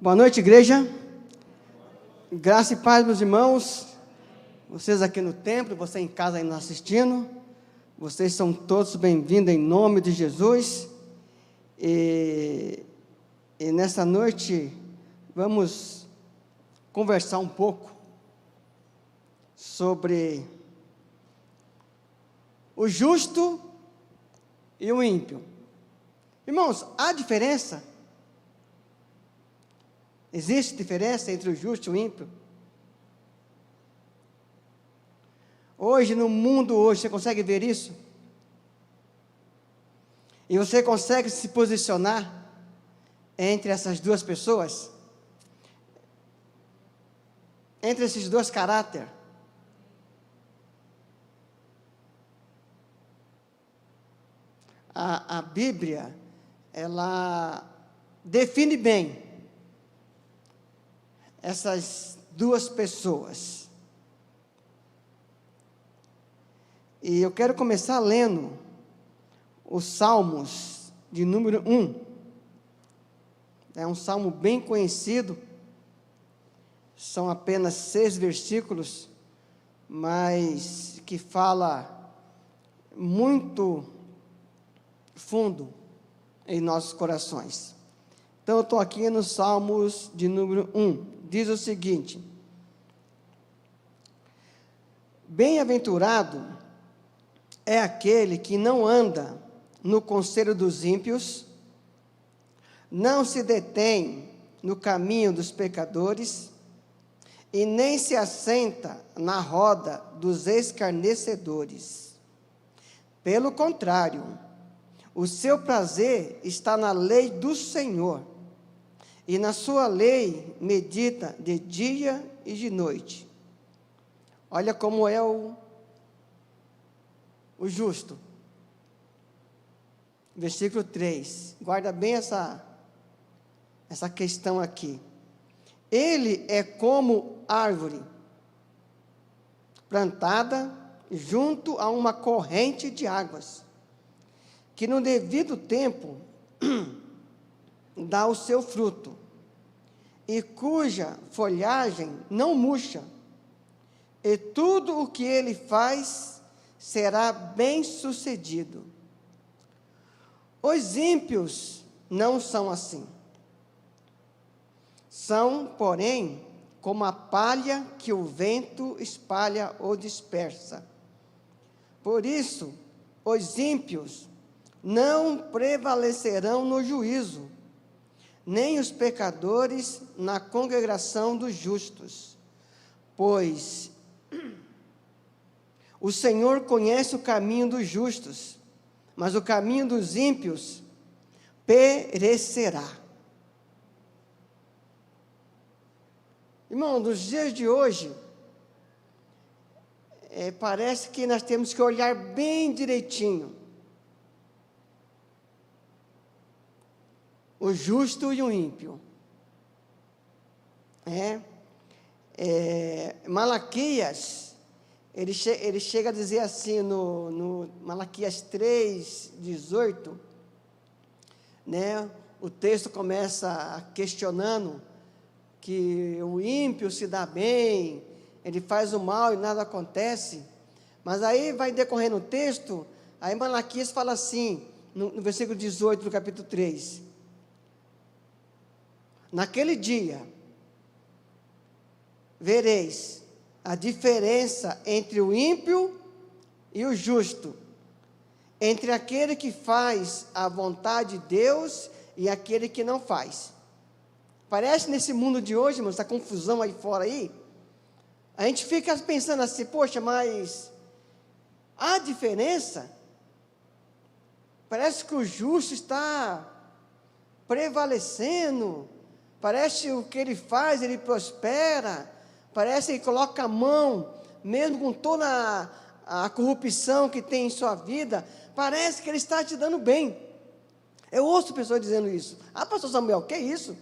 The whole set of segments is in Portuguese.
Boa noite, igreja. Graça e paz, meus irmãos. Vocês aqui no templo, você em casa aí nos assistindo. Vocês são todos bem-vindos em nome de Jesus. E nessa noite vamos conversar um pouco sobre o justo e o ímpio. Irmãos, há diferença? Existe diferença entre o justo e o ímpio? Hoje, no mundo hoje, você consegue ver isso? E você consegue se posicionar entre essas duas pessoas? Entre esses dois caráteres? A Bíblia, ela define bem essas duas pessoas. E eu quero começar lendo os Salmos de número 1. É um salmo bem conhecido. São apenas 6 versículos, mas que fala muito fundo em nossos corações. Então eu estou aqui nos Salmos de número 1. Diz o seguinte: bem-aventurado é aquele que não anda no conselho dos ímpios, não se detém no caminho dos pecadores, e nem se assenta na roda dos escarnecedores. Pelo contrário, o seu prazer está na lei do Senhor, e na sua lei medita de dia e de noite. Olha como é o justo. Versículo 3. Guarda bem essa questão aqui. Ele é como árvore plantada junto a uma corrente de águas, que no devido tempo dá o seu fruto, e cuja folhagem não murcha, e tudo o que ele faz será bem-sucedido. Os ímpios não são assim. São, porém, como a palha que o vento espalha ou dispersa. Por isso, os ímpios não prevalecerão no juízo, nem os pecadores na congregação dos justos. Pois o Senhor conhece o caminho dos justos, mas o caminho dos ímpios perecerá. Irmão, nos dias de hoje, parece que nós temos que olhar bem direitinho o justo e o ímpio. Malaquias, ele chega a dizer assim, no Malaquias 3:18, né? O texto começa questionando que o ímpio se dá bem, ele faz o mal e nada acontece. Mas aí vai decorrendo o texto, aí Malaquias fala assim, no versículo 18 do capítulo 3, naquele dia, vereis a diferença entre o ímpio e o justo, entre aquele que faz a vontade de Deus e aquele que não faz. Parece nesse mundo de hoje, irmãos, essa confusão aí fora aí, a gente fica pensando assim, poxa, mas há diferença? Parece que o justo está prevalecendo, parece que o que ele faz, ele prospera, parece que ele coloca a mão, mesmo com toda a corrupção que tem em sua vida, parece que ele está te dando bem. Eu ouço pessoas dizendo isso. Ah, pastor Samuel, que é isso?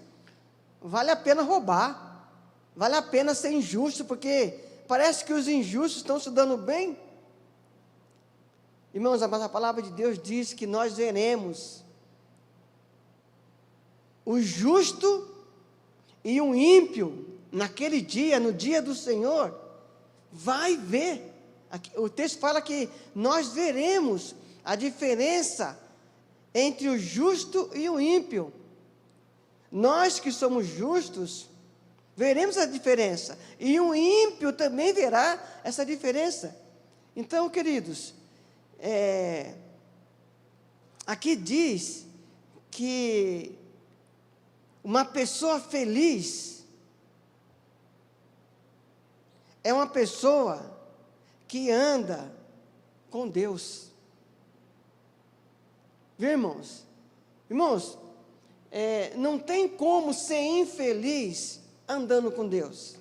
Vale a pena roubar, vale a pena ser injusto, porque parece que os injustos estão se dando bem. Irmãos, mas a palavra de Deus diz que nós veremos o justo E um ímpio, naquele dia, no dia do Senhor, vai ver. Aqui, o texto fala que nós veremos a diferença entre o justo e o ímpio. Nós que somos justos, veremos a diferença. E o ímpio também verá essa diferença. Então, queridos, aqui diz que uma pessoa feliz é uma pessoa que anda com Deus. Viu, irmãos? Irmãos, não tem como ser infeliz andando com Deus.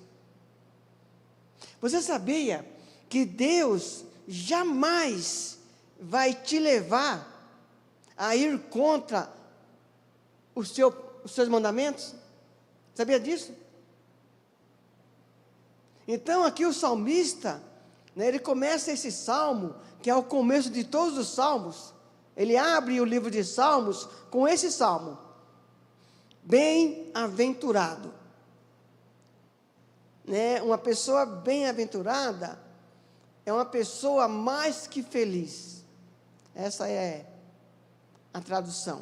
Você sabia que Deus jamais vai te levar a ir contra os seus mandamentos? Sabia disso? Então aqui o salmista, ele começa esse salmo, que é o começo de todos os salmos. Ele abre o livro de Salmos com esse salmo: bem-aventurado. Uma pessoa bem-aventurada é uma pessoa mais que feliz. Essa é a tradução.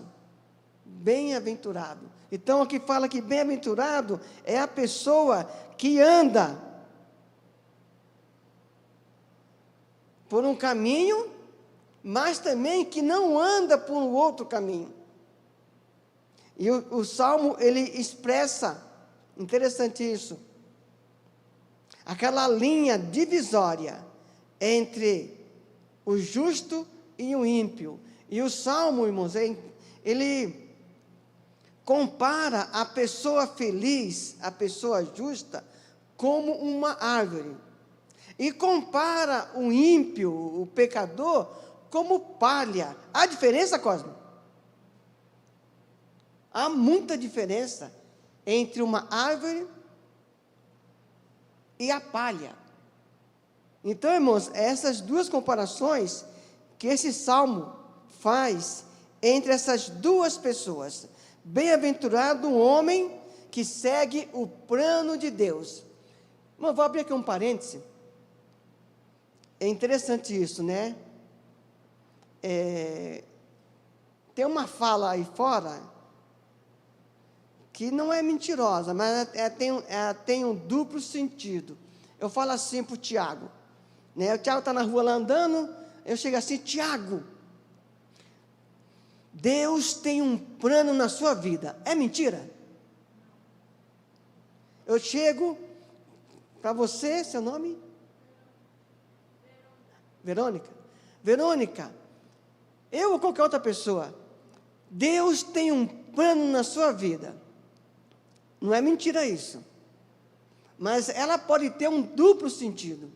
Bem-aventurado. Então aqui fala que bem-aventurado é a pessoa que anda por um caminho, mas também que não anda por um outro caminho. E o Salmo, ele expressa, interessante isso, aquela linha divisória entre o justo e o ímpio. E o Salmo, irmãos, ele compara a pessoa feliz, a pessoa justa, como uma árvore. E compara o ímpio, o pecador, como palha. Há diferença, Cosme? Há muita diferença entre uma árvore e a palha. Então, irmãos, essas duas comparações que esse salmo faz entre essas duas pessoas. Bem-aventurado o homem que segue o plano de Deus. Mas vou abrir aqui um parêntese. É interessante isso, né? Tem uma fala aí fora que não é mentirosa, mas tem um duplo sentido. Eu falo assim para o Tiago, né? O Tiago está na rua lá andando, eu chego assim: Tiago, Deus tem um plano na sua vida. É mentira? Eu chego para você, seu nome? Verônica. Verônica, eu ou qualquer outra pessoa, Deus tem um plano na sua vida. Não é mentira isso. Mas ela pode ter um duplo sentido.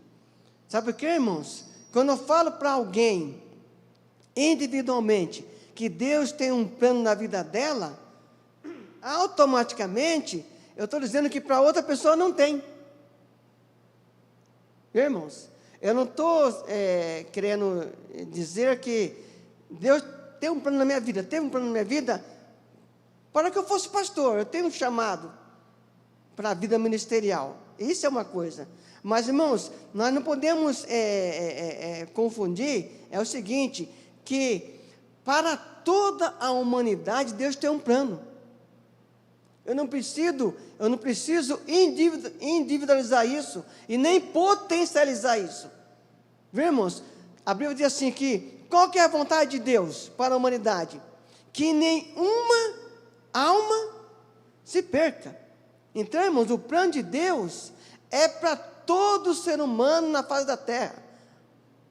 Sabe por quê, irmãos? Quando eu falo para alguém, individualmente, que Deus tem um plano na vida dela, automaticamente, eu estou dizendo que para outra pessoa não tem. Irmãos, eu não estou querendo dizer que Deus tem um plano na minha vida, teve um plano na minha vida, para que eu fosse pastor. Eu tenho um chamado para a vida ministerial. Isso é uma coisa. Mas, irmãos, nós não podemos confundir, é o seguinte, que para toda a humanidade Deus tem um plano. Eu não preciso individualizar isso e nem potencializar isso. Viu, irmãos? A Bíblia diz assim que, qual que é a vontade de Deus para a humanidade? Que nenhuma alma se perca. Então, irmãos, o plano de Deus é para todo ser humano na face da terra.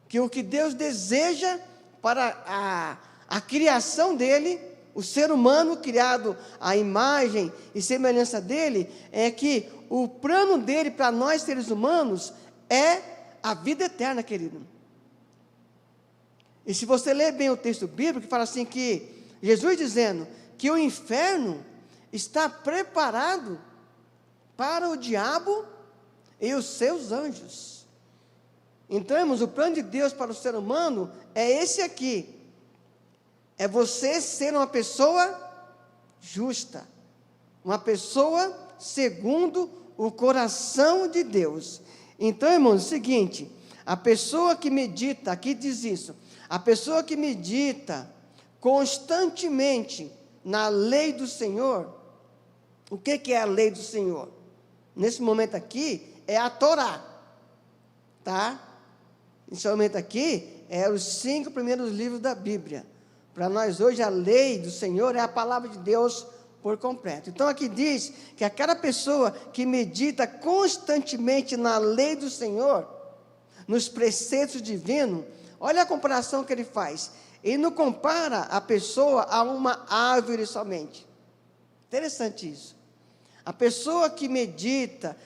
Que o que Deus deseja para a criação dele, o ser humano criado à imagem e semelhança dele, é que o plano dele para nós seres humanos é a vida eterna, querido. E se você ler bem o texto bíblico, que fala assim que Jesus dizendo que o inferno está preparado para o diabo e os seus anjos. Então, irmãos, o plano de Deus para o ser humano é esse aqui. É você ser uma pessoa justa, uma pessoa segundo o coração de Deus. Então, irmãos, é o seguinte, a pessoa que medita, aqui diz isso, a pessoa que medita constantemente na lei do Senhor, o que é a lei do Senhor? Nesse momento aqui, é a Torá, tá? Nesse momento aqui, é os 5 primeiros livros da Bíblia. Para nós hoje, a lei do Senhor é a palavra de Deus por completo. Então, aqui diz que aquela pessoa que medita constantemente na lei do Senhor, nos preceitos divinos, olha a comparação que ele faz. Ele não compara a pessoa a uma árvore somente. Interessante isso. A pessoa que medita,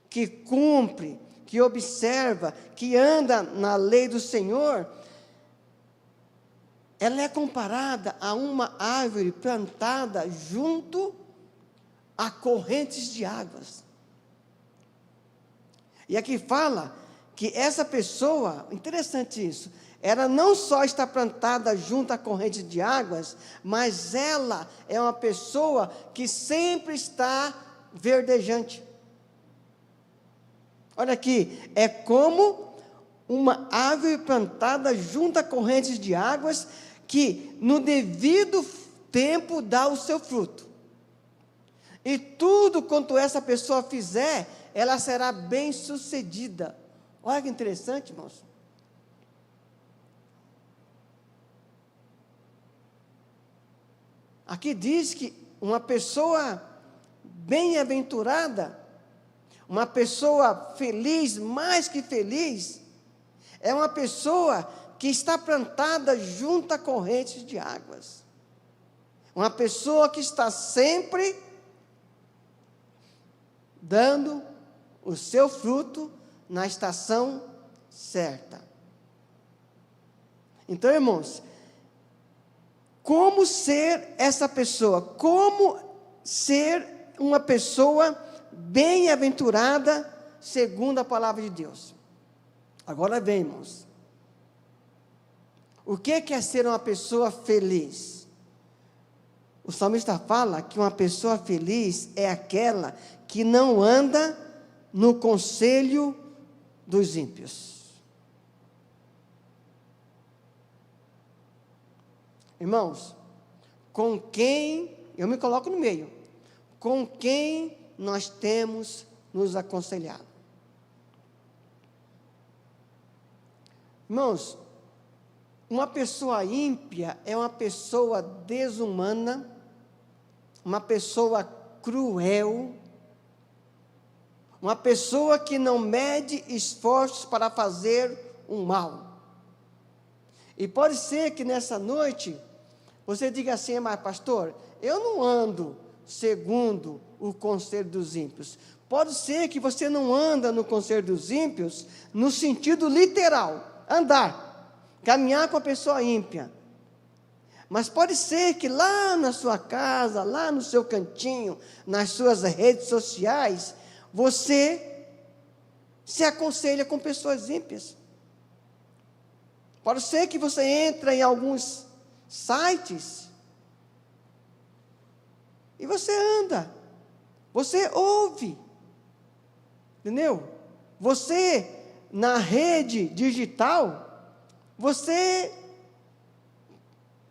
que cumpre, que observa, que anda na lei do Senhor, ela é comparada a uma árvore plantada junto a correntes de águas. E aqui fala que essa pessoa, interessante isso, ela não só está plantada junto a correntes de águas, mas ela é uma pessoa que sempre está verdejante. Olha aqui, é como uma árvore plantada junto a correntes de águas, que no devido tempo dá o seu fruto. E tudo quanto essa pessoa fizer, ela será bem sucedida. Olha que interessante, irmãos. Aqui diz que uma pessoa bem-aventurada, uma pessoa feliz, mais que feliz, é uma pessoa que está plantada junto a correntes de águas. Uma pessoa que está sempre dando o seu fruto na estação certa. Então, irmãos, como ser essa pessoa? Como ser uma pessoa bem-aventurada segundo a palavra de Deus? Agora vem, irmãos. O que é ser uma pessoa feliz? O salmista fala que uma pessoa feliz é aquela que não anda no conselho dos ímpios. Irmãos, com quem, eu me coloco no meio, com quem nós temos nos aconselhado? Irmãos, uma pessoa ímpia é uma pessoa desumana, uma pessoa cruel, uma pessoa que não mede esforços para fazer o mal. E pode ser que nessa noite você diga assim: mas pastor, eu não ando segundo o conselho dos ímpios. Pode ser que você não anda no conselho dos ímpios no sentido literal, andar, caminhar com a pessoa ímpia. Mas pode ser que lá na sua casa, lá no seu cantinho, nas suas redes sociais, você se aconselha com pessoas ímpias. Pode ser que você entre em alguns sites e você anda, você ouve, entendeu? Você, na rede digital, você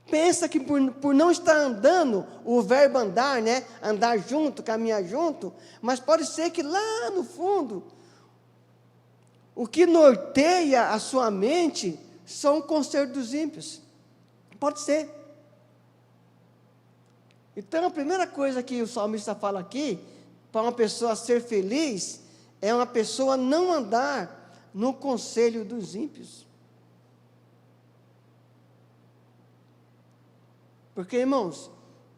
pensa que por não estar andando, o verbo andar, né? Andar junto, caminhar junto, mas pode ser que lá no fundo, o que norteia a sua mente são o conselho dos ímpios. Pode ser. Então, a primeira coisa que o salmista fala aqui, para uma pessoa ser feliz, é uma pessoa não andar no conselho dos ímpios. Porque, irmãos,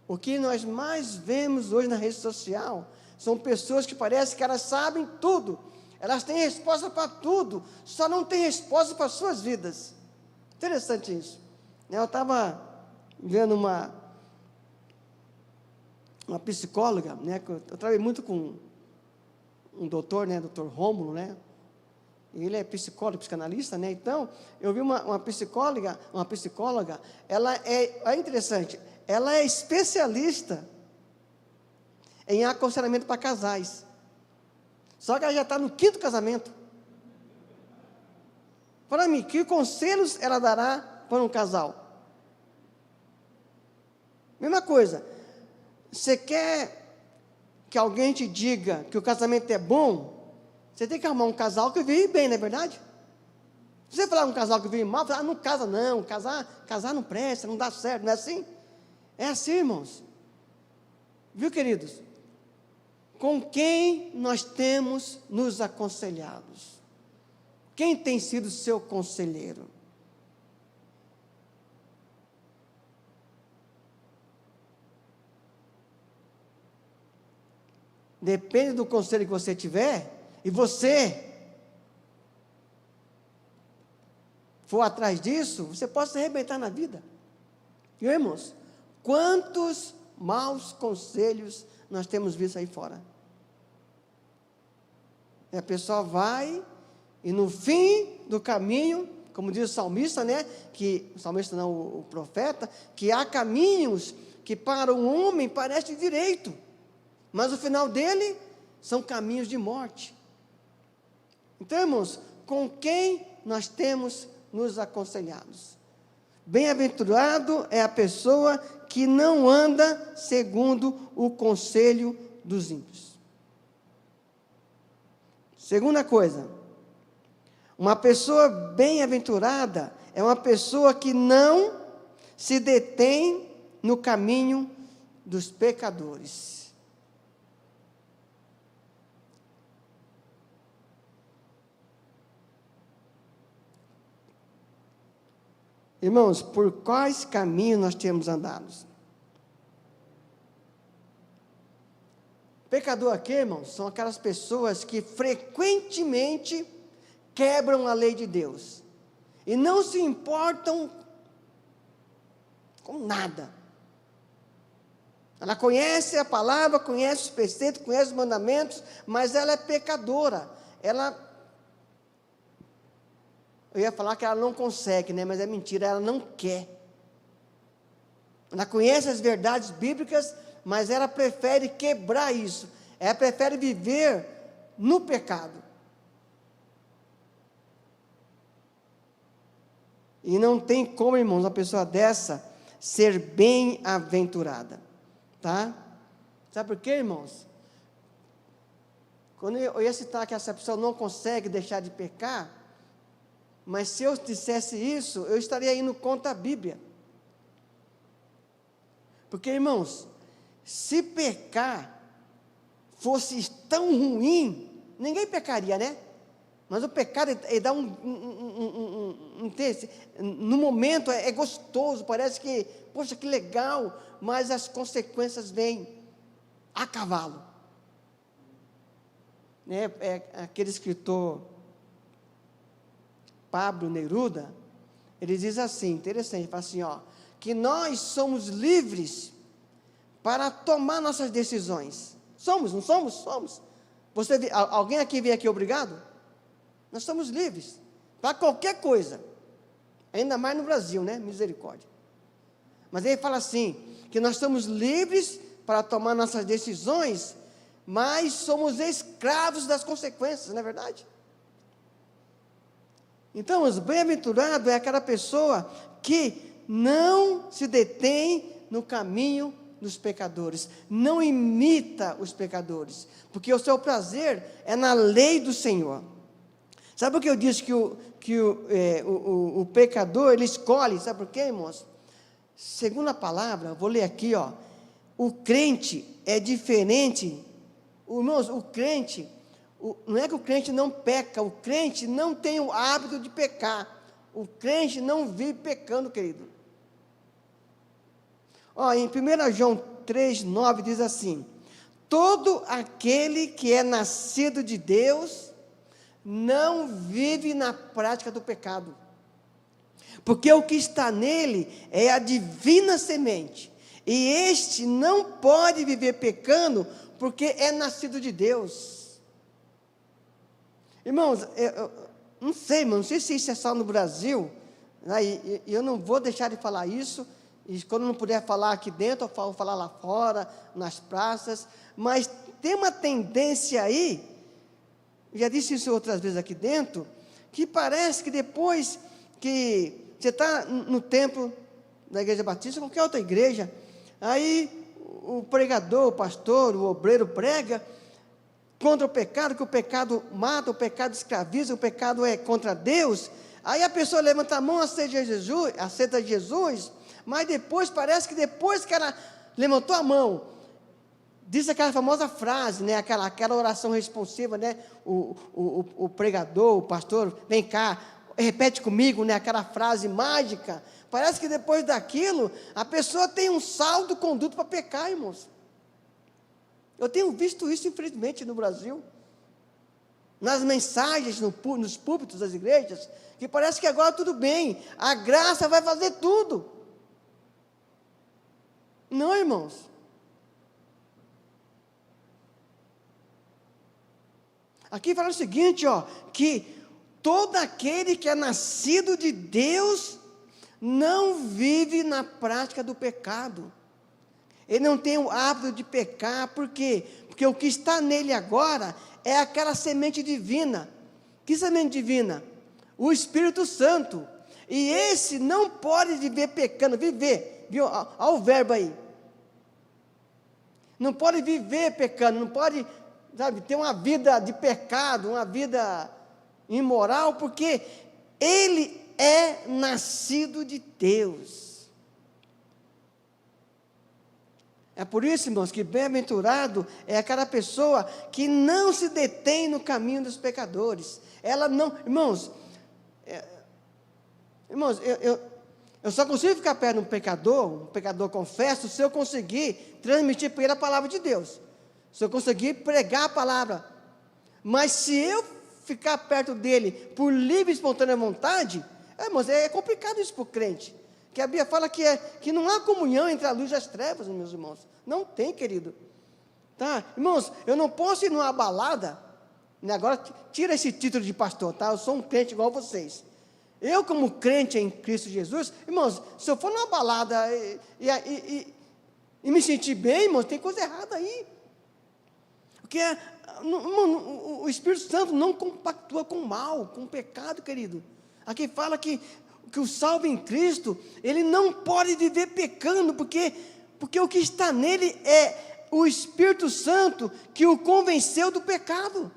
o que nós mais vemos hoje na rede social são pessoas que parecem que elas sabem tudo, elas têm resposta para tudo, só não têm resposta para as suas vidas. Interessante isso. Eu estava vendo uma psicóloga, né? Eu trabalhei muito com um doutor, né? Doutor Rômulo, né? Ele é psicólogo, psicanalista, né? Então, eu vi uma psicóloga, ela é interessante, ela é especialista em aconselhamento para casais. Só que ela já está no 5º casamento. Para mim, que conselhos ela dará para um casal? Mesma coisa, você quer que alguém te diga que o casamento é bom, você tem que arrumar um casal que vive bem, não é verdade? Se você falar um casal que vive mal, você fala, não casa não, casar não presta, não dá certo, não é assim? É assim, irmãos. Viu, queridos? Com quem nós temos nos aconselhados? Quem tem sido seu conselheiro? Depende do conselho que você tiver, e você for atrás disso, você pode se arrebentar na vida. E, irmãos, quantos maus conselhos nós temos visto aí fora? E a pessoa vai, e no fim do caminho, como diz o salmista, né? Que, o salmista não, o profeta, que há caminhos que para o homem parecem direito, mas o final dele são caminhos de morte. Então, irmãos, com quem nós temos nos aconselhados? Bem-aventurado é a pessoa que não anda segundo o conselho dos ímpios. Segunda coisa, uma pessoa bem-aventurada é uma pessoa que não se detém no caminho dos pecadores. Irmãos, por quais caminhos nós temos andado? Pecador aqui, irmãos, são aquelas pessoas que frequentemente quebram a lei de Deus e não se importam com nada. Ela conhece a palavra, conhece os preceitos, conhece os mandamentos, mas ela é pecadora. Eu ia falar que ela não consegue, né? Mas é mentira, ela não quer. Ela conhece as verdades bíblicas, mas ela prefere quebrar isso. Ela prefere viver no pecado. E não tem como, irmãos, uma pessoa dessa ser bem-aventurada. Tá? Sabe por quê, irmãos? Quando eu ia citar que essa pessoa não consegue deixar de pecar, mas se eu dissesse isso, eu estaria indo contra a Bíblia. Porque, irmãos, se pecar fosse tão ruim, ninguém pecaria, né? Mas o pecado, ele dá no momento é gostoso, parece que, poxa, que legal, mas as consequências vêm a cavalo. Né? Aquele escritor Pablo Neruda, ele diz assim, interessante, ele fala assim, ó, que nós somos livres para tomar nossas decisões. Somos, não somos? Somos. Alguém aqui veio aqui obrigado? Nós somos livres para qualquer coisa, ainda mais no Brasil, né? Misericórdia. Mas ele fala assim, que nós somos livres para tomar nossas decisões, mas somos escravos das consequências, não é verdade? Então, os bem-aventurados é aquela pessoa que não se detém no caminho dos pecadores, não imita os pecadores, porque o seu prazer é na lei do Senhor. Sabe por que eu disse que o pecador, ele escolhe, sabe por quê, irmãos? Segundo a palavra, vou ler aqui, ó, o crente é diferente, irmãos, o crente, não é que o crente não peca, o crente não tem o hábito de pecar, o crente não vive pecando, querido. Ó, em 1 João 3,9 diz assim, todo aquele que é nascido de Deus, não vive na prática do pecado, porque o que está nele é a divina semente, e este não pode viver pecando, porque é nascido de Deus. Irmãos, eu não sei se isso é só no Brasil, né, e eu não vou deixar de falar isso, E quando não puder falar aqui dentro, eu vou falar lá fora, nas praças. Mas tem uma tendência aí, já disse isso outras vezes aqui dentro, que parece que depois que você está no templo da Igreja Batista, qualquer outra igreja, aí o pregador, o pastor, o obreiro prega contra o pecado, que o pecado mata, o pecado escraviza, o pecado é contra Deus. Aí a pessoa levanta a mão, aceita Jesus, mas depois, parece que depois que ela levantou a mão, diz aquela famosa frase, né, aquela oração responsiva, né, o pregador, o pastor, vem cá, repete comigo, né, aquela frase mágica. Parece que depois daquilo, a pessoa tem um saldo-conduto para pecar, irmãos. Eu tenho visto isso, infelizmente, no Brasil, nas mensagens, nos púlpitos das igrejas, que parece que agora tudo bem, a graça vai fazer tudo. Não, irmãos. Aqui fala o seguinte, ó, que todo aquele que é nascido de Deus não vive na prática do pecado. Ele não tem o hábito de pecar, por quê? Porque o que está nele agora é aquela semente divina. Que semente divina? O Espírito Santo. E esse não pode viver pecando, viver, viu? Olha o verbo aí. Não pode viver pecando, não pode, sabe, ter uma vida de pecado, uma vida imoral, porque ele é nascido de Deus. É por isso, irmãos, que bem-aventurado é aquela pessoa que não se detém no caminho dos pecadores. Ela não, irmãos, eu só consigo ficar perto de um pecador confesso, se eu conseguir transmitir para ele a palavra de Deus, se eu conseguir pregar a palavra. Mas se eu ficar perto dele por livre e espontânea vontade, irmãos, é complicado isso para o crente. Que a Bíblia fala que não há comunhão entre a luz e as trevas, meus irmãos. Não tem, querido. Tá? Irmãos, eu não posso ir numa balada, né? Agora tira esse título de pastor, tá? Eu sou um crente igual vocês. Eu, como crente em Cristo Jesus, irmãos, se eu for numa balada e me sentir bem, irmãos, tem coisa errada aí. Porque o Espírito Santo não compactua com o mal, com o pecado, querido. Aqui fala que o salvo em Cristo, ele não pode viver pecando, porque o que está nele é o Espírito Santo que o convenceu do pecado.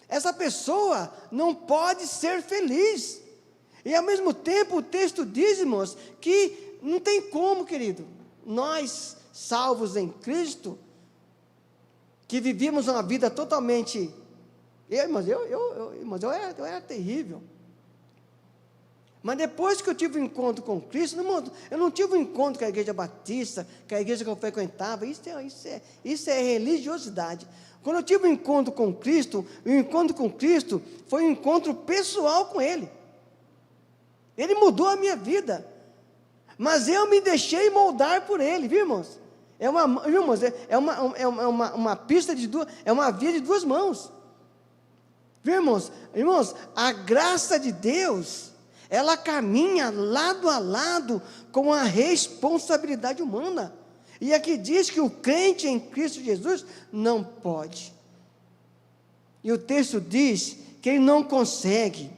Essa pessoa não pode ser feliz. E ao mesmo tempo o texto diz, irmãos, que não tem como, querido, nós salvos em Cristo, que vivíamos uma vida totalmente... eu era terrível. Mas depois que eu tive um encontro com Cristo, eu não tive um encontro com a igreja batista, com a igreja que eu frequentava, isso é religiosidade. Quando eu tive um encontro com Cristo, o encontro com Cristo foi um encontro pessoal com Ele. Ele mudou a minha vida, mas eu me deixei moldar por Ele, viu, irmãos? Uma pista de duas, é uma via de duas mãos. Viu, irmãos? Irmãos, a graça de Deus, ela caminha lado a lado com a responsabilidade humana. E aqui diz que o crente em Cristo Jesus não pode. E o texto diz que ele não consegue.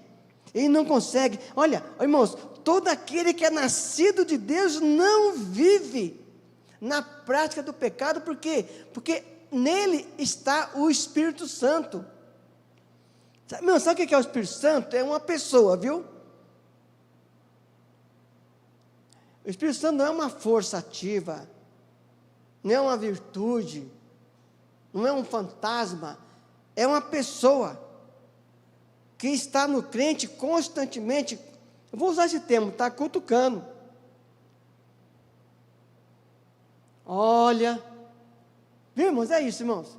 Olha, irmãos, todo aquele que é nascido de Deus não vive na prática do pecado, por quê? Porque nele está o Espírito Santo. Sabe o que é o Espírito Santo? É uma pessoa, viu? O Espírito Santo não é uma força ativa, não é uma virtude, não é um fantasma, é uma pessoa que está no crente constantemente, eu vou usar esse termo, está cutucando. Olha, viu, irmãos? É isso, irmãos.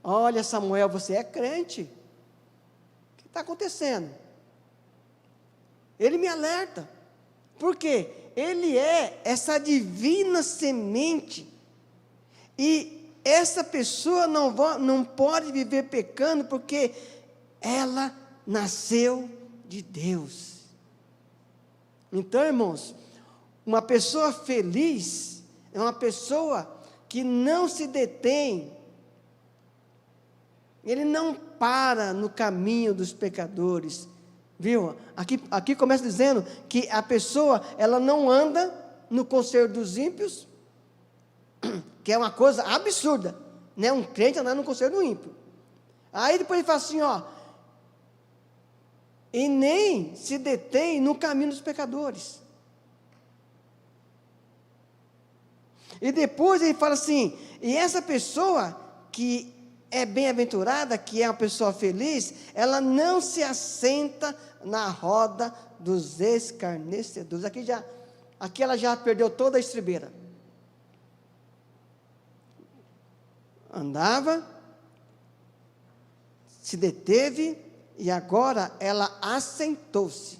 Olha, Samuel, você é crente. O que está acontecendo? Ele me alerta. Por quê? Ele é essa divina semente. E essa pessoa não pode viver pecando, porque ela nasceu de Deus. Então, irmãos, uma pessoa feliz é uma pessoa que não se detém, ele não para no caminho dos pecadores, viu? Aqui começa dizendo que a pessoa, ela não anda no conselho dos ímpios, que é uma coisa absurda, né? Um crente andar no conselho do ímpio. Aí depois ele fala assim, ó, e nem se detém no caminho dos pecadores. E depois ele fala assim, e essa pessoa que é bem-aventurada, que é uma pessoa feliz, ela não se assenta na roda dos escarnecedores. Aqui ela já perdeu toda a estribeira. Andava, se deteve, e agora ela assentou-se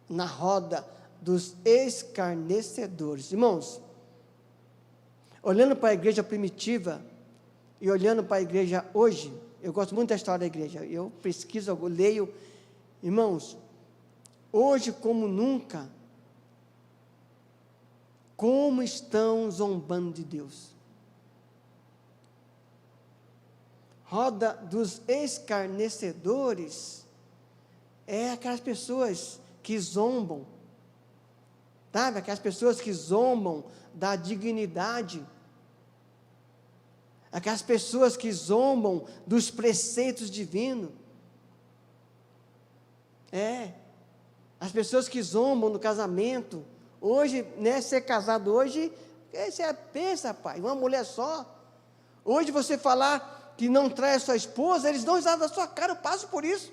na roda dos escarnecedores. Irmãos, olhando para a igreja primitiva e olhando para a igreja hoje, eu gosto muito da história da igreja, eu pesquiso, eu leio, irmãos, hoje como nunca, como estão zombando de Deus. Roda dos escarnecedores é aquelas pessoas que zombam, sabe? Aquelas pessoas que zombam da dignidade, aquelas pessoas que zombam dos preceitos divinos, as pessoas que zombam do casamento. Hoje, né, ser casado hoje, você pensa, pai, uma mulher só. Hoje você falar que não trai a sua esposa, eles dão risada da sua cara, eu passo por isso.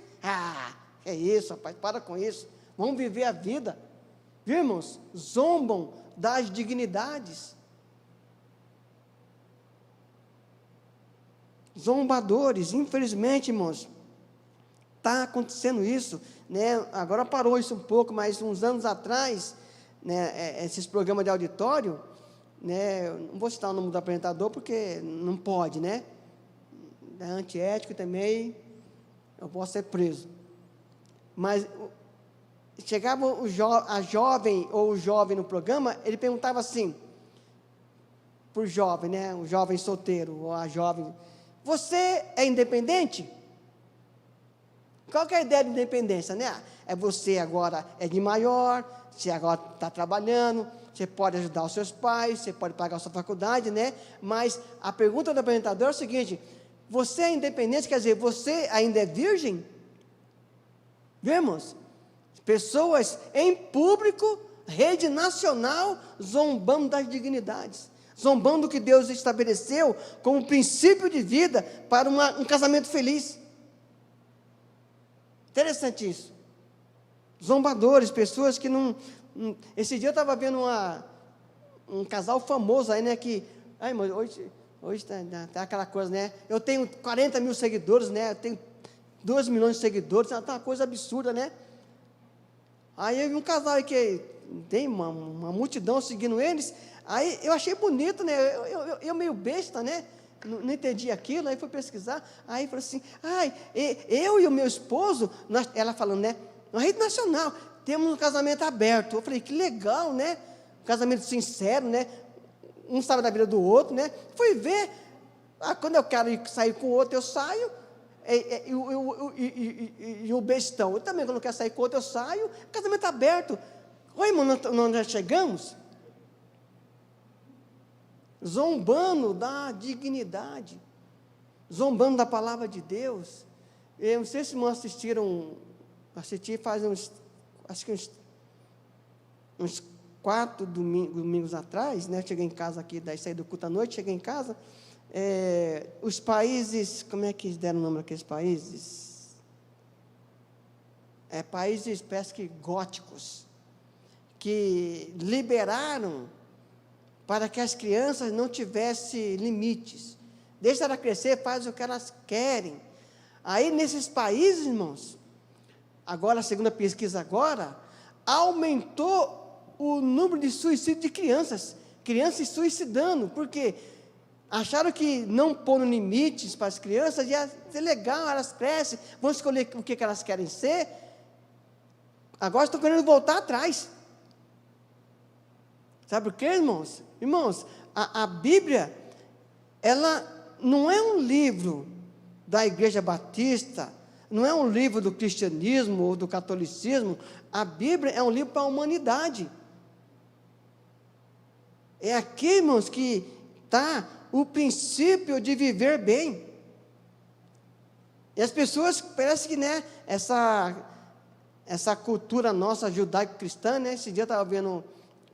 É isso, rapaz, para com isso. Vamos viver a vida. Viu, irmãos? Zombam das dignidades. Zombadores, infelizmente, irmãos, está acontecendo isso, né? Agora parou isso um pouco, mas uns anos atrás, né, esses programas de auditório, né, não vou citar o nome do apresentador, porque não pode, né? É antiético também, eu posso ser preso. Mas chegava a jovem ou o jovem no programa, ele perguntava assim, para o jovem, né, o jovem solteiro, ou a jovem, você é independente? Qual que é a ideia de independência, né? É você agora é de maior, você agora está trabalhando, você pode ajudar os seus pais, você pode pagar a sua faculdade, né? Mas a pergunta do apresentador é o seguinte, você é independente, quer dizer, você ainda é virgem? Vemos? Pessoas em público, rede nacional, zombando das dignidades, zombando do que Deus estabeleceu como princípio de vida para um casamento feliz. Interessante isso. Zombadores, pessoas que não... Esse dia eu estava vendo um casal famoso aí, né, que... Ai, irmão, hoje tá aquela coisa, né? Eu tenho 40 mil seguidores, né? Eu tenho 2 milhões de seguidores, tá uma coisa absurda, né? Aí eu vi um casal aí que tem uma multidão seguindo eles, aí eu achei bonito, né? Eu meio besta, né? Não entendi aquilo, aí fui pesquisar, aí falei assim, eu e o meu esposo, ela falando, né? Na rede nacional, temos um casamento aberto. Eu falei, que legal, né? Um casamento sincero, né? Um sabe da vida do outro, né? Fui ver, quando eu quero sair com o outro, eu saio, e o bestão, eu também, quando eu quero sair com o outro, eu saio, casamento aberto. Oi, irmão, nós já chegamos? Zombando da dignidade, zombando da palavra de Deus. Eu não sei se irmãos assisti faz acho que uns 4 domingos atrás, né? Cheguei em casa aqui, daí saí do culto à noite, cheguei em casa, os países, como é que deram o nome daqueles países? Países, parece que góticos, que liberaram para que as crianças não tivessem limites, deixa ela crescer, faz o que elas querem. Aí nesses países, irmãos, agora, segundo a pesquisa agora, aumentou o número de suicídio de crianças se suicidando, porque acharam que não pondo limites para as crianças ia ser legal, elas crescem, vão escolher o que elas querem ser, Agora estão querendo voltar atrás. Sabe por quê, irmãos? Irmãos, a Bíblia, ela não é um livro da Igreja Batista, não é um livro do cristianismo ou do catolicismo. A Bíblia é um livro para a humanidade. É aqui, irmãos, que está o princípio de viver bem. E as pessoas, parece que, né, essa cultura nossa judaico-cristã, né, esse dia eu estava vendo,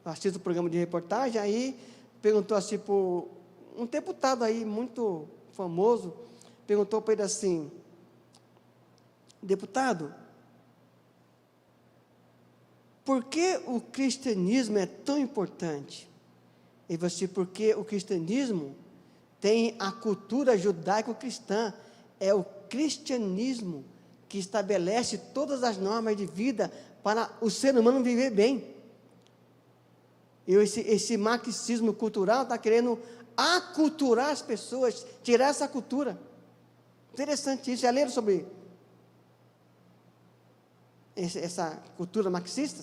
assisto o programa de reportagem, aí perguntou assim, por um deputado aí, muito famoso, perguntou para ele assim, deputado, por que o cristianismo é tão importante? E você, porque o cristianismo tem a cultura judaico-cristã, é o cristianismo que estabelece todas as normas de vida para o ser humano viver bem. E esse marxismo cultural está querendo aculturar as pessoas, tirar essa cultura. Interessante isso. Já leram sobre essa cultura marxista?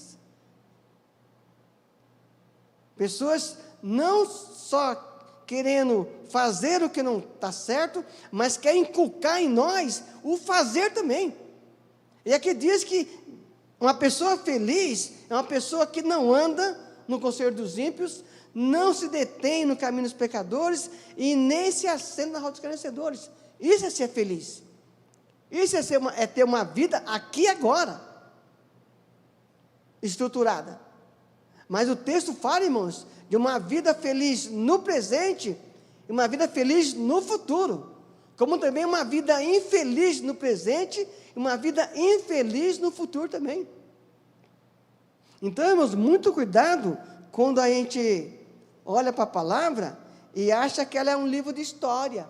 Pessoas não só querendo fazer o que não está certo, mas querem inculcar em nós o fazer também. E aqui diz que uma pessoa feliz é uma pessoa que não anda no conselho dos ímpios, não se detém no caminho dos pecadores e nem se assenta na roda dos escarnecedores. Isso é ser feliz. Isso é ter uma vida aqui e agora, estruturada. Mas o texto fala, irmãos, de uma vida feliz no presente e uma vida feliz no futuro, como também uma vida infeliz no presente e uma vida infeliz no futuro também. Então, irmãos, muito cuidado quando a gente olha para a palavra e acha que ela é um livro de história,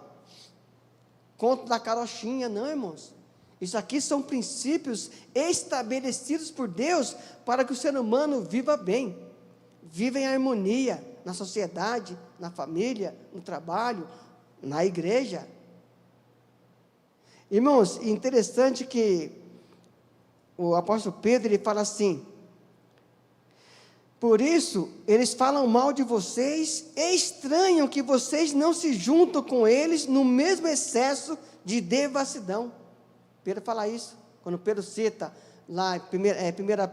conto da carochinha. Não, irmãos, isso aqui são princípios estabelecidos por Deus para que o ser humano viva bem, viva em harmonia na sociedade, na família, no trabalho, na igreja. Irmãos, interessante que o apóstolo Pedro, ele fala assim, por isso, eles falam mal de vocês, e estranham que vocês não se juntam com eles no mesmo excesso de devassidão. Pedro fala isso, quando Pedro cita lá em 1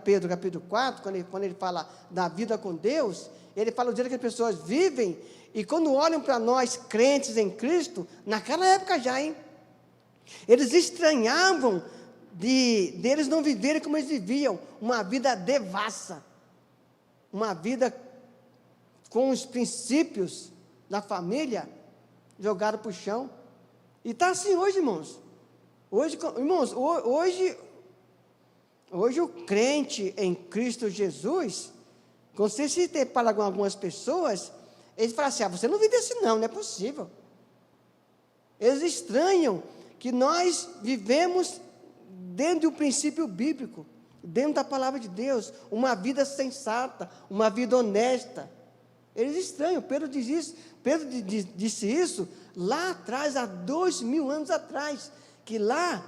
Pedro capítulo 4, quando ele fala da vida com Deus, ele fala o jeito que as pessoas vivem, e quando olham para nós, crentes em Cristo, naquela época já, eles estranhavam deles não viverem como eles viviam, uma vida devassa, uma vida com os princípios da família jogados para o chão. E está assim hoje, irmãos. Irmãos, hoje o crente em Cristo Jesus, quando você se depara com algumas pessoas, eles falam assim, você não vive assim não é possível. Eles estranham que nós vivemos dentro de um princípio bíblico, dentro da palavra de Deus, uma vida sensata, uma vida honesta. Eles estranham, Pedro diz isso, Pedro disse isso lá atrás, há 2000 anos atrás, que lá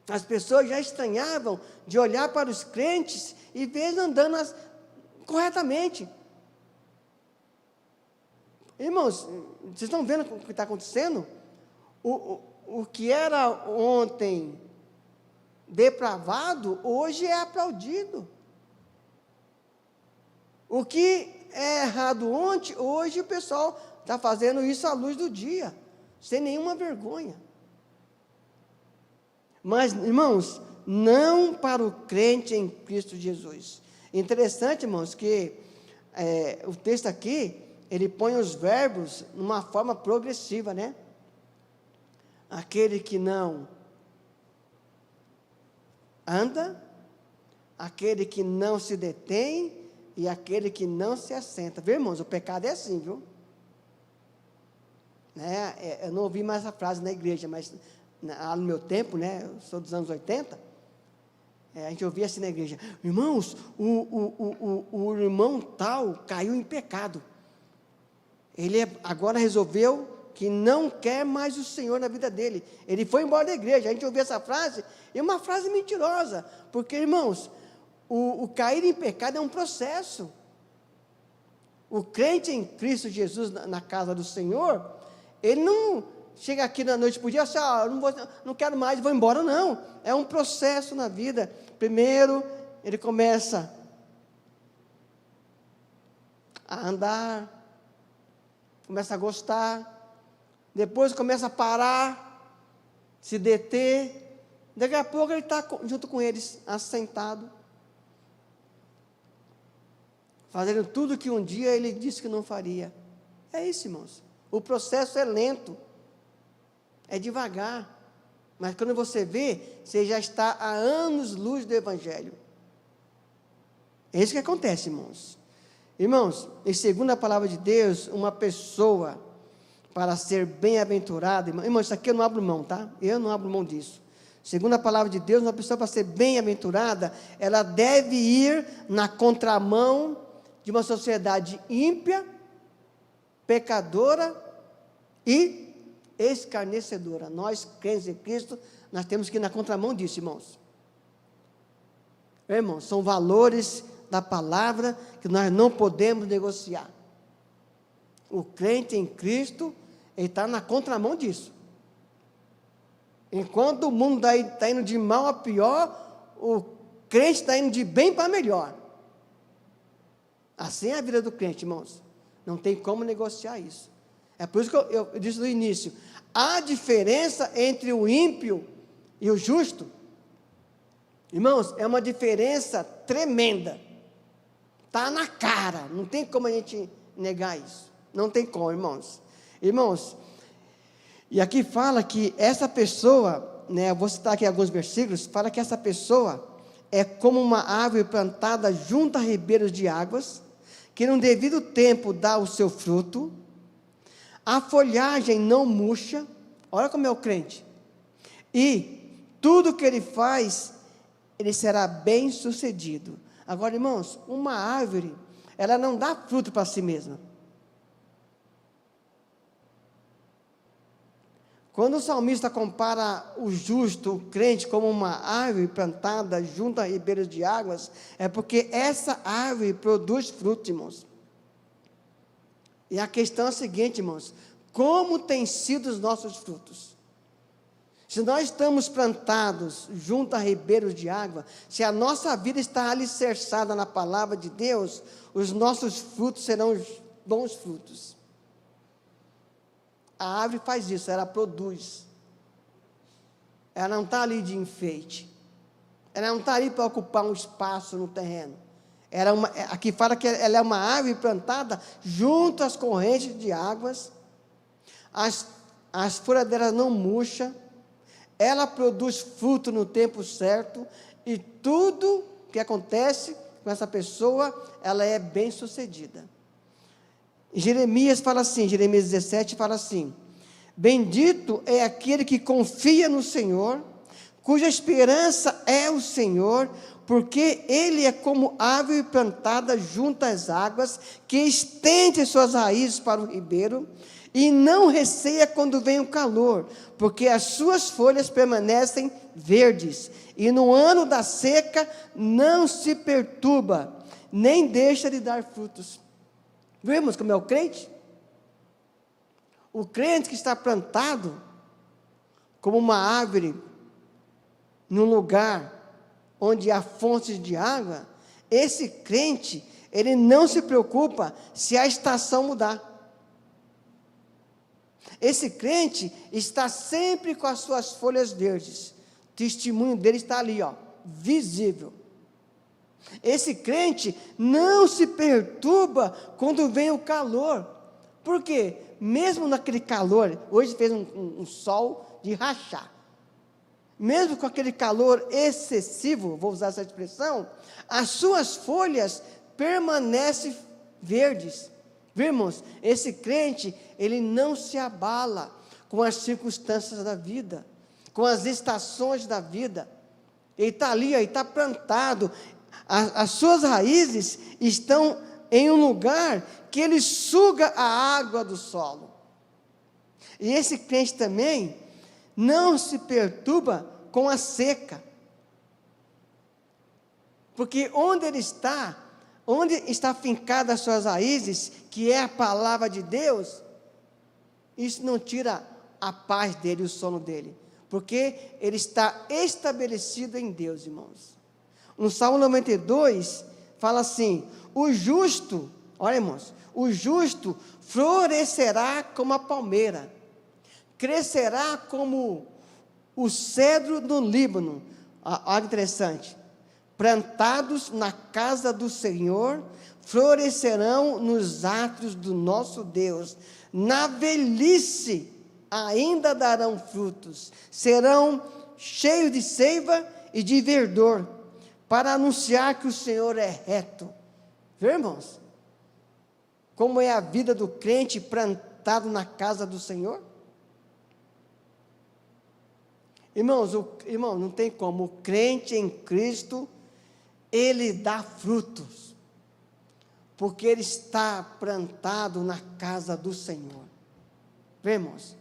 as pessoas já estranhavam de olhar para os crentes e ver eles andando corretamente. Irmãos, vocês estão vendo o que está acontecendo? O que era ontem depravado, hoje é aplaudido. O que é errado ontem, hoje o pessoal está fazendo isso à luz do dia, sem nenhuma vergonha. Mas, irmãos, não para o crente em Cristo Jesus. Interessante, irmãos, que o texto aqui, ele põe os verbos numa forma progressiva, né? Aquele que não anda, aquele que não se detém e aquele que não se assenta. Viu, irmãos? O pecado é assim, viu? Eu não ouvi mais essa frase na igreja, mas no meu tempo, eu sou dos anos 80, a gente ouvia assim na igreja, irmãos, o irmão tal caiu em pecado, ele agora resolveu que não quer mais o Senhor na vida dele, ele foi embora da igreja. A gente ouvia essa frase, e uma frase mentirosa, porque, irmãos, o cair em pecado é um processo. O crente em Cristo Jesus na casa do Senhor, ele não chega aqui na noite por dia assim, não quero mais, vou embora, não. É um processo na vida. Primeiro, ele começa a andar, começa a gostar, depois começa a parar, se deter, daqui a pouco ele está junto com eles, assentado, fazendo tudo que um dia ele disse que não faria. É isso, irmãos. O processo é lento, é devagar, mas quando você vê, você já está há anos-luz do Evangelho. É isso que acontece, irmãos. Irmãos, e segundo a palavra de Deus, uma pessoa, para ser bem-aventurada, irmãos, isso aqui eu não abro mão, tá? Eu não abro mão disso. Segundo a palavra de Deus, uma pessoa para ser bem-aventurada, ela deve ir na contramão de uma sociedade ímpia, pecadora e escarnecedora. Nós, crentes em Cristo, nós temos que ir na contramão disso, irmãos. Irmãos, são valores da palavra que nós não podemos negociar. O crente em Cristo, ele está na contramão disso. Enquanto o mundo está indo de mal a pior, o crente está indo de bem para melhor. Assim é a vida do crente, irmãos. Não tem como negociar isso. É por isso que eu disse no início, há diferença entre o ímpio e o justo. Irmãos, é uma diferença tremenda. Está na cara, não tem como a gente negar isso. Não tem como, irmãos. Irmãos, e aqui fala que essa pessoa, eu vou citar aqui alguns versículos, fala que essa pessoa é como uma árvore plantada junto a ribeiros de águas, que no devido tempo dá o seu fruto, a folhagem não murcha, olha como é o crente, e tudo que ele faz, ele será bem sucedido. Agora, irmãos, uma árvore, ela não dá fruto para si mesma. Quando o salmista compara o justo, o crente, como uma árvore plantada junto a ribeiros de águas, é porque essa árvore produz fruto, irmãos. E a questão é a seguinte, irmãos, como têm sido os nossos frutos? Se nós estamos plantados junto a ribeiros de água, se a nossa vida está alicerçada na palavra de Deus, os nossos frutos serão bons frutos. A árvore faz isso, ela produz. Ela não está ali de enfeite. Ela não está ali para ocupar um espaço no terreno. Aqui fala que ela é uma árvore plantada junto às correntes de águas. As folhas dela não murcham. Ela produz fruto no tempo certo. E tudo que acontece com essa pessoa, ela é bem sucedida. Jeremias fala assim, Jeremias 17 fala assim: bendito é aquele que confia no Senhor, cuja esperança é o Senhor, porque ele é como árvore plantada junto às águas, que estende suas raízes para o ribeiro, e não receia quando vem o calor, porque as suas folhas permanecem verdes, e no ano da seca não se perturba, nem deixa de dar frutos. Vemos como é o crente? O crente que está plantado como uma árvore num lugar onde há fontes de água, esse crente, ele não se preocupa se a estação mudar. Esse crente está sempre com as suas folhas verdes. O testemunho dele está ali, visível. Esse crente não se perturba quando vem o calor. Por quê? Mesmo naquele calor, hoje fez um sol de rachar. Mesmo com aquele calor excessivo, vou usar essa expressão, as suas folhas permanecem verdes. Viu, irmãos? Esse crente, ele não se abala com as circunstâncias da vida, com as estações da vida. Ele está ali, ele está plantado. As suas raízes estão em um lugar que ele suga a água do solo. E esse crente também não se perturba com a seca. porque onde está fincada as suas raízes, que é a palavra de Deus, isso não tira a paz dele, o sono dele, porque ele está estabelecido em Deus, irmãos. No Salmo 92, fala assim: o justo, olha, irmãos, o justo florescerá como a palmeira, crescerá como o cedro do Líbano. Olha que interessante: plantados na casa do Senhor, florescerão nos átrios do nosso Deus, na velhice ainda darão frutos, serão cheios de seiva e de verdor, para anunciar que o Senhor é reto. Vê, irmãos, como é a vida do crente plantado na casa do Senhor? Irmãos, não tem como, o crente em Cristo, ele dá frutos, porque ele está plantado na casa do Senhor. Vê, irmãos?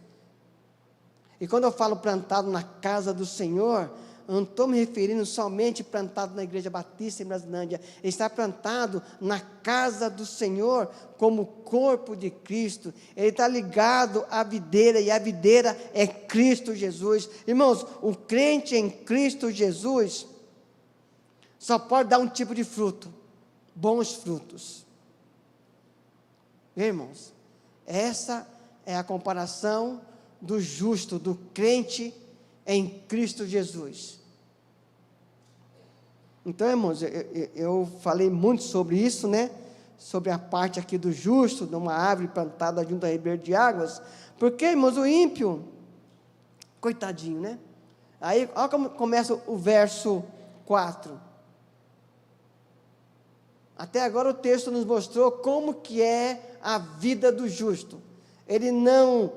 E quando eu falo plantado na casa do Senhor, eu não estou me referindo somente plantado na Igreja Batista em Brasilândia. Ele está plantado na casa do Senhor, como corpo de Cristo. Ele está ligado à videira, e a videira é Cristo Jesus. Irmãos, o crente em Cristo Jesus só pode dar um tipo de fruto: bons frutos. Irmãos, essa é a comparação do justo, do crente em Cristo Jesus. Então, irmãos, eu falei muito sobre isso, né? Sobre a parte aqui do justo, de uma árvore plantada junto a ribeiro de águas. Porque, irmãos, o ímpio, coitadinho, né? Aí, olha como começa o verso 4. Até agora o texto nos mostrou como que é a vida do justo. Ele não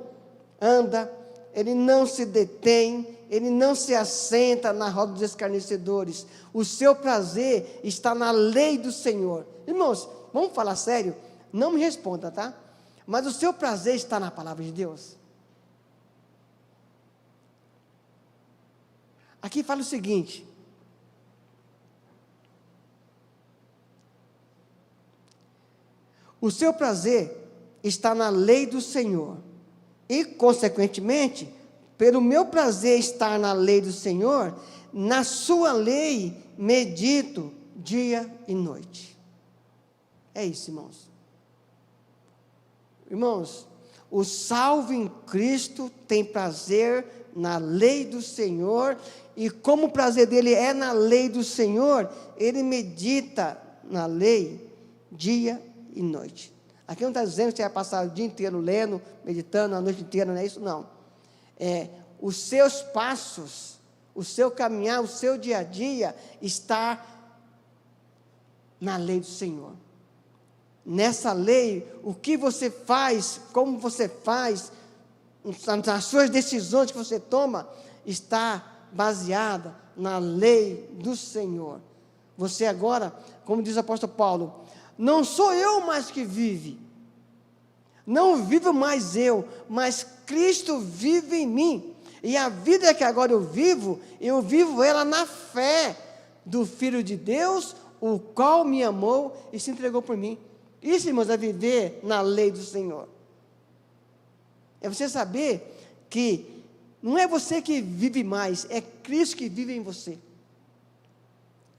anda, ele não se detém, ele não se assenta na roda dos escarnecedores. O seu prazer está na lei do Senhor. Irmãos, vamos falar sério? Não me responda, tá? Mas o seu prazer está na palavra de Deus? Aqui fala o seguinte: o seu prazer está na lei do Senhor, e, consequentemente, pelo meu prazer estar na lei do Senhor, na sua lei medito dia e noite. É isso, irmãos. Irmãos, o salvo em Cristo tem prazer na lei do Senhor, e como o prazer dele é na lei do Senhor, ele medita na lei dia e noite. Aqui não está dizendo que você vai passar o dia inteiro lendo, meditando, a noite inteira, não é isso, não. Os seus passos, o seu caminhar, o seu dia a dia está na lei do Senhor. Nessa lei, o que você faz, como você faz, nas suas decisões que você toma, está baseada na lei do Senhor. Você agora, como diz o apóstolo Paulo, não sou eu mais que vive, não vivo mais eu, mas Cristo vive em mim, e a vida que agora eu vivo ela na fé do Filho de Deus, o qual me amou e se entregou por mim. Isso, irmãos, é viver na lei do Senhor. É você saber que não é você que vive mais, é Cristo que vive em você.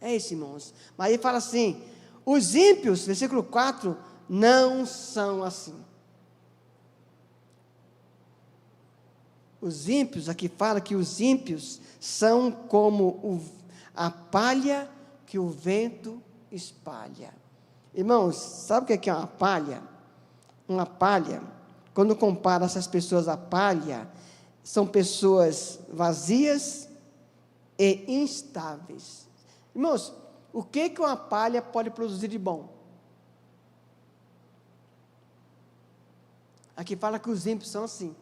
É isso, irmãos. Mas ele fala assim: os ímpios, versículo 4, não são assim. Os ímpios, aqui fala que os ímpios são como a palha que o vento espalha. Irmãos, sabe o que é uma palha? Uma palha, quando compara essas pessoas à palha, são pessoas vazias e instáveis. Irmãos, o que uma palha pode produzir de bom? Aqui fala que os ímpios são assim.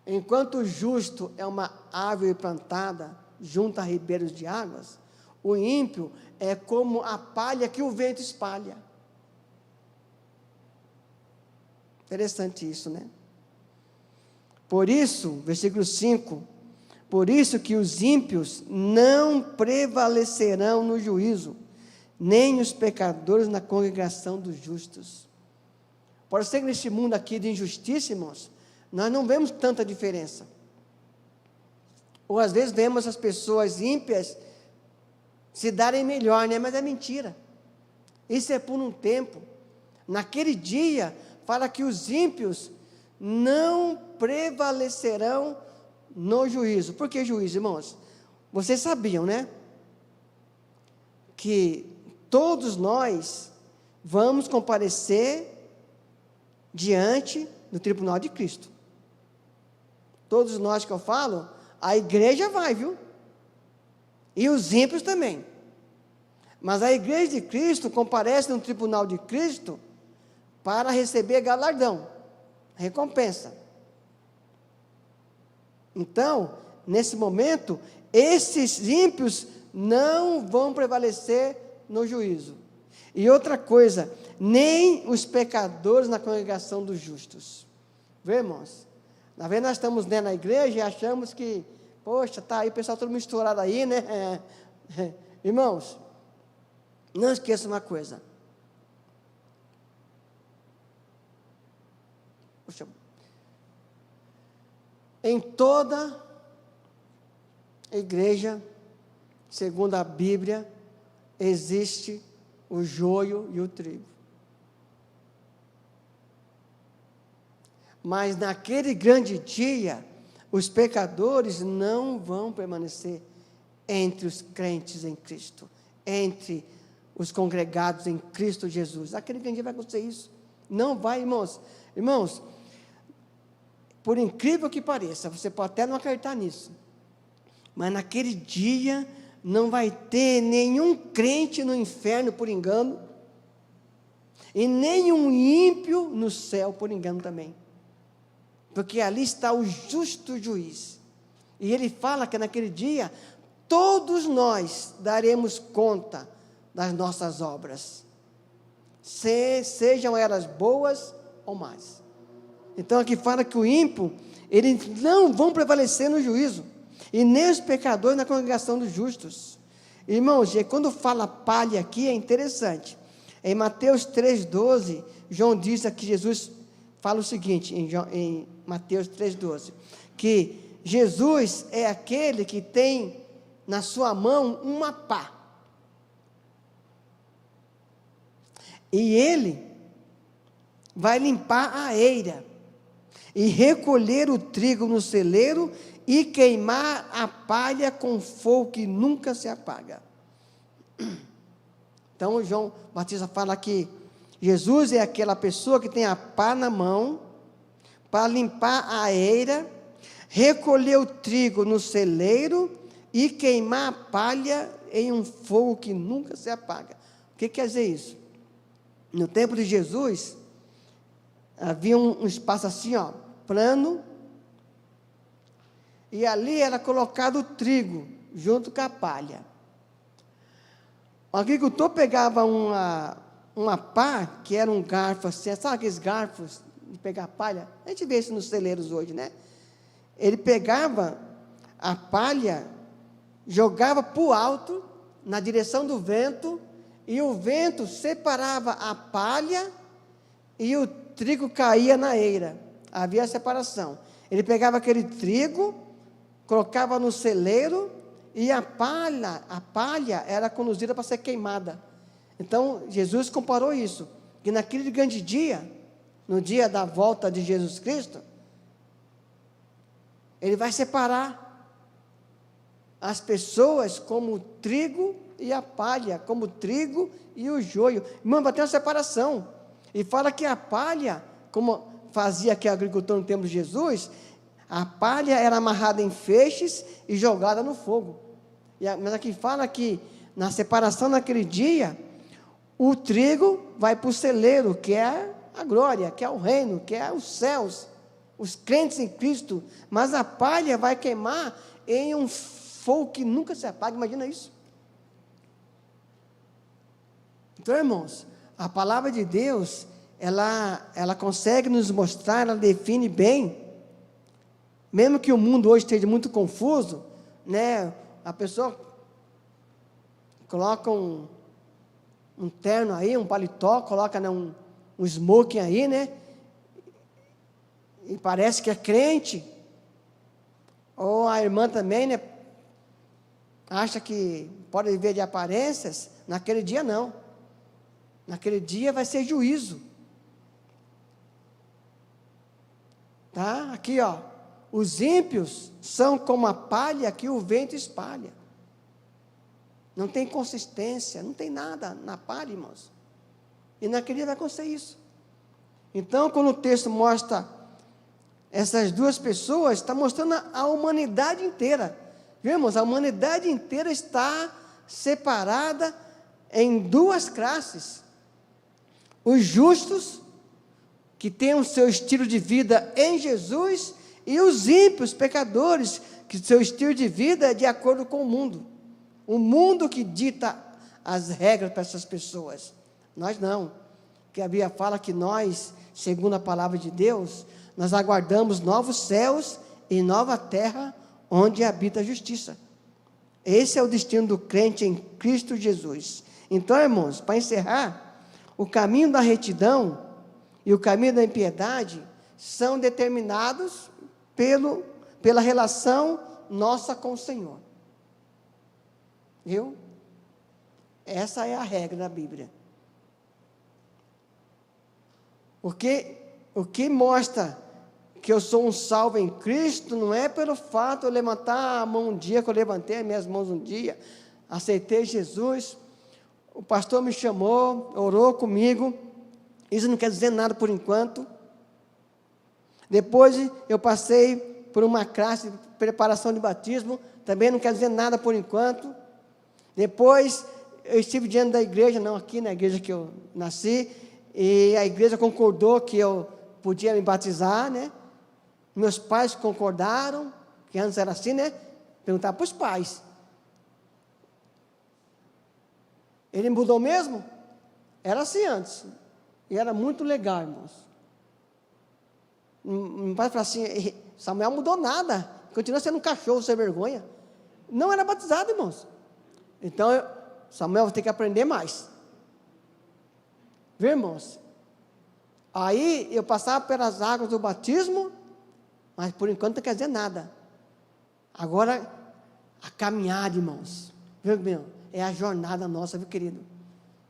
Enquanto o justo é uma árvore plantada junto a ribeiros de águas, o ímpio é como a palha que o vento espalha. Interessante isso, né? Por isso, versículo 5, Por isso que os ímpios não prevalecerão no juízo, nem os pecadores na congregação dos justos. Pode ser que neste mundo aqui de injustiça, irmãos, nós não vemos tanta diferença. Ou às vezes vemos as pessoas ímpias se darem melhor, né? Mas é mentira. Isso é por um tempo. Naquele dia, fala que os ímpios não prevalecerão no juízo. Por que juízo, irmãos? Vocês sabiam, né? Que todos nós vamos comparecer diante do tribunal de Cristo. Todos nós que eu falo, a igreja vai, viu? E os ímpios também. Mas a igreja de Cristo comparece no tribunal de Cristo para receber galardão, recompensa. Então, nesse momento, esses ímpios não vão prevalecer no juízo. E outra coisa, nem os pecadores na congregação dos justos. Vê, irmãos? Na vez nós estamos dentro da igreja e achamos que, poxa, está aí o pessoal todo misturado aí, né? Irmãos, não esqueça uma coisa. Poxa, em toda igreja, segundo a Bíblia, existe o joio e o trigo. Mas naquele grande dia, os pecadores não vão permanecer entre os crentes em Cristo, entre os congregados em Cristo Jesus. Naquele grande dia vai acontecer isso. Não vai, irmãos. Irmãos, por incrível que pareça, você pode até não acreditar nisso, mas naquele dia não vai ter nenhum crente no inferno por engano, e nenhum ímpio no céu por engano também, porque ali está o justo juiz, e ele fala que naquele dia, todos nós daremos conta das nossas obras, sejam elas boas ou más. Então aqui fala que o ímpio, eles não vão prevalecer no juízo, e nem os pecadores na congregação dos justos. Irmãos, quando fala palha aqui, é interessante. Em Mateus 3,12, João diz aqui, Jesus fala o seguinte, em Mateus 3,12, que Jesus é aquele que tem na sua mão uma pá. E ele vai limpar a eira, e recolher o trigo no celeiro, e queimar a palha com fogo que nunca se apaga. Então, João Batista fala que Jesus é aquela pessoa que tem a pá na mão, para limpar a eira, recolher o trigo no celeiro, e queimar a palha em um fogo que nunca se apaga. O que quer dizer isso? No tempo de Jesus, havia um espaço assim, ó, plano, e ali era colocado o trigo, junto com a palha. O agricultor pegava uma pá, que era um garfo assim, sabe aqueles garfos de pegar palha? A gente vê isso nos celeiros hoje, né? Ele pegava a palha, jogava para o alto, na direção do vento, e o vento separava a palha, e o trigo caía na eira. Havia separação. Ele pegava aquele trigo, colocava no celeiro, e a palha era conduzida para ser queimada. Então, Jesus comparou isso, que naquele grande dia, no dia da volta de Jesus Cristo, ele vai separar as pessoas como o trigo e a palha, como o trigo e o joio. Irmão, vai ter uma separação. E fala que a palha, como fazia aqui o agricultor no tempo de Jesus, a palha era amarrada em feixes e jogada no fogo. Mas aqui fala que na separação naquele dia, o trigo vai para o celeiro, que é a glória, que é o reino, que é os céus, os crentes em Cristo. Mas a palha vai queimar em um fogo que nunca se apaga. Imagina isso. Então, irmãos, a palavra de Deus, ela consegue nos mostrar, ela define bem Mesmo que o mundo hoje esteja muito confuso, né? A pessoa coloca um terno aí, um paletó, coloca, né, um smoking aí, né? E parece que é crente. Ou a irmã também, né? Acha que pode viver de aparências. Naquele dia não. Naquele dia vai ser juízo. Tá? Aqui, ó. Os ímpios são como a palha que o vento espalha. Não tem consistência, não tem nada na palha, irmãos. E naquele dia vai acontecer isso. Então, quando o texto mostra essas duas pessoas, está mostrando a humanidade inteira. Viu, irmãos? A humanidade inteira está separada em duas classes. Os justos, que têm o seu estilo de vida em Jesus, e os ímpios, pecadores, que seu estilo de vida é de acordo com o mundo. O mundo que dita as regras para essas pessoas. Nós não. Porque a Bíblia fala que nós, segundo a palavra de Deus, nós aguardamos novos céus e nova terra, onde habita a justiça. Esse é o destino do crente em Cristo Jesus. Então, irmãos, para encerrar, o caminho da retidão e o caminho da impiedade são determinados pela relação nossa com o Senhor. Viu? Essa é a regra da Bíblia. Porque o que mostra que eu sou um salvo em Cristo não é pelo fato de eu levantar a mão um dia, que eu levantei as minhas mãos um dia, aceitei Jesus, o pastor me chamou, orou comigo, isso não quer dizer nada por enquanto. Depois eu passei por uma classe de preparação de batismo, também não quer dizer nada por enquanto. Depois eu estive diante da igreja, não aqui na igreja que eu nasci, e a igreja concordou que eu podia me batizar, né? Meus pais concordaram, que antes era assim, né? Perguntar para os pais. Ele mudou mesmo? Era assim antes. E era muito legal, irmãos. Meu pai falou assim, Samuel mudou nada, continua sendo um cachorro sem vergonha. Não era batizado, irmãos. Então, Samuel vai ter que aprender mais. Viu, irmãos? Aí, eu passava pelas águas do batismo, mas por enquanto não quer dizer nada. Agora, a caminhada, irmãos. Viu, irmão? É a jornada nossa, viu, querido?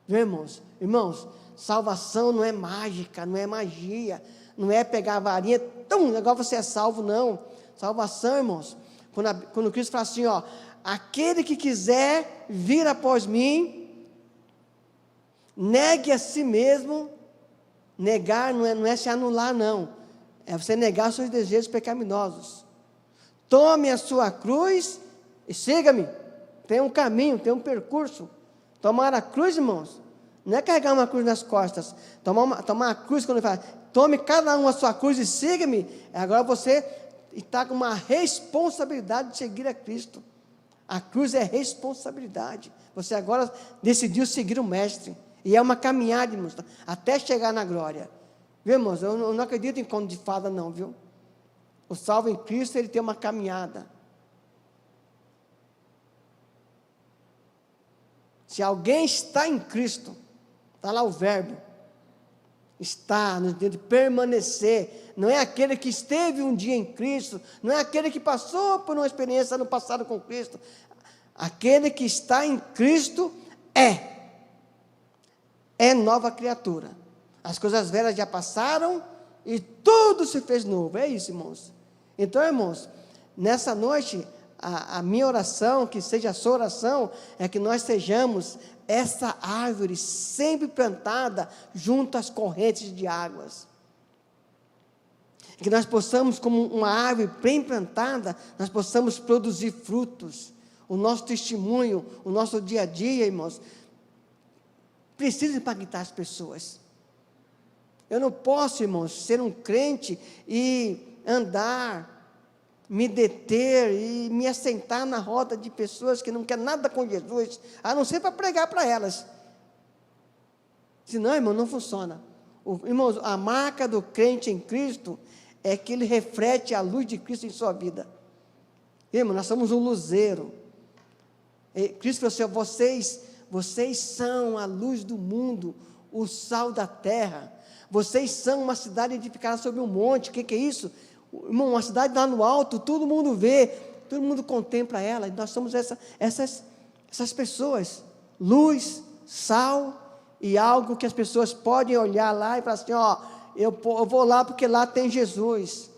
Viu, irmãos? Irmãos, salvação não é mágica, não é magia, não é pegar a varinha, agora você é salvo, não. Salvação, irmãos, quando Cristo fala assim, ó, aquele que quiser vir após mim, negue a si mesmo. Negar não é se anular, não. É você negar seus desejos pecaminosos. Tome a sua cruz e siga-me. Tem um caminho, tem um percurso. Tomar a cruz, irmãos, não é carregar uma cruz nas costas. Tomar a cruz, quando ele fala, tome cada um a sua cruz e siga-me. Agora você está com uma responsabilidade de seguir a Cristo. A cruz é responsabilidade. Você agora decidiu seguir o Mestre. E é uma caminhada, irmãos, até chegar na glória. Viu, irmãos? Eu não acredito em conto de fada, não, viu? O salvo em Cristo, ele tem uma caminhada. Se alguém está em Cristo, está lá o verbo, está no sentido de permanecer, não é aquele que esteve um dia em Cristo, não é aquele que passou por uma experiência no passado com Cristo, aquele que está em Cristo é nova criatura, as coisas velhas já passaram, e tudo se fez novo, é isso, irmãos. Então, irmãos, nessa noite, a minha oração, que seja a sua oração, é que nós sejamos essa árvore sempre plantada junto às correntes de águas. Que nós possamos, como uma árvore bem plantada, nós possamos produzir frutos. O nosso testemunho, o nosso dia a dia, irmãos, precisa impactar as pessoas. Eu não posso, irmãos, ser um crente e andar, me deter e me assentar na roda de pessoas que não querem nada com Jesus, a não ser para pregar para elas. Senão, irmão, não funciona. Irmãos, a marca do crente em Cristo é que ele reflete a luz de Cristo em sua vida. Irmão, nós somos um luzeiro. Cristo falou assim: vocês são a luz do mundo, o sal da terra. Vocês são uma cidade edificada sobre um monte. O que é isso? Irmão, uma cidade lá no alto, todo mundo vê, todo mundo contempla ela. E nós somos essas pessoas, luz, sal e algo que as pessoas podem olhar lá e falar assim: eu vou lá porque lá tem Jesus.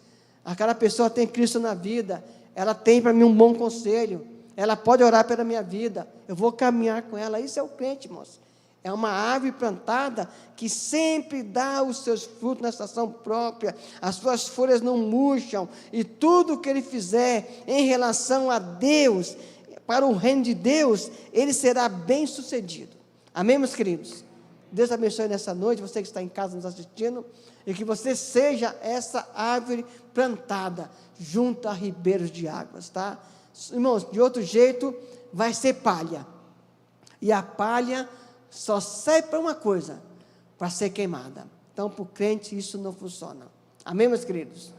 Aquela pessoa tem Cristo na vida, ela tem para mim um bom conselho, ela pode orar pela minha vida, eu vou caminhar com ela. Isso é o crente, irmãos. É uma árvore plantada que sempre dá os seus frutos na estação própria, as suas folhas não murcham, e tudo que ele fizer em relação a Deus, para o reino de Deus, ele será bem sucedido. Amém, meus queridos? Deus abençoe nessa noite, você que está em casa nos assistindo, e que você seja essa árvore plantada junto a ribeiros de águas, tá? Irmãos, de outro jeito, vai ser palha, e a palha só serve para uma coisa, para ser queimada. Então, para o crente, isso não funciona. Amém, meus queridos?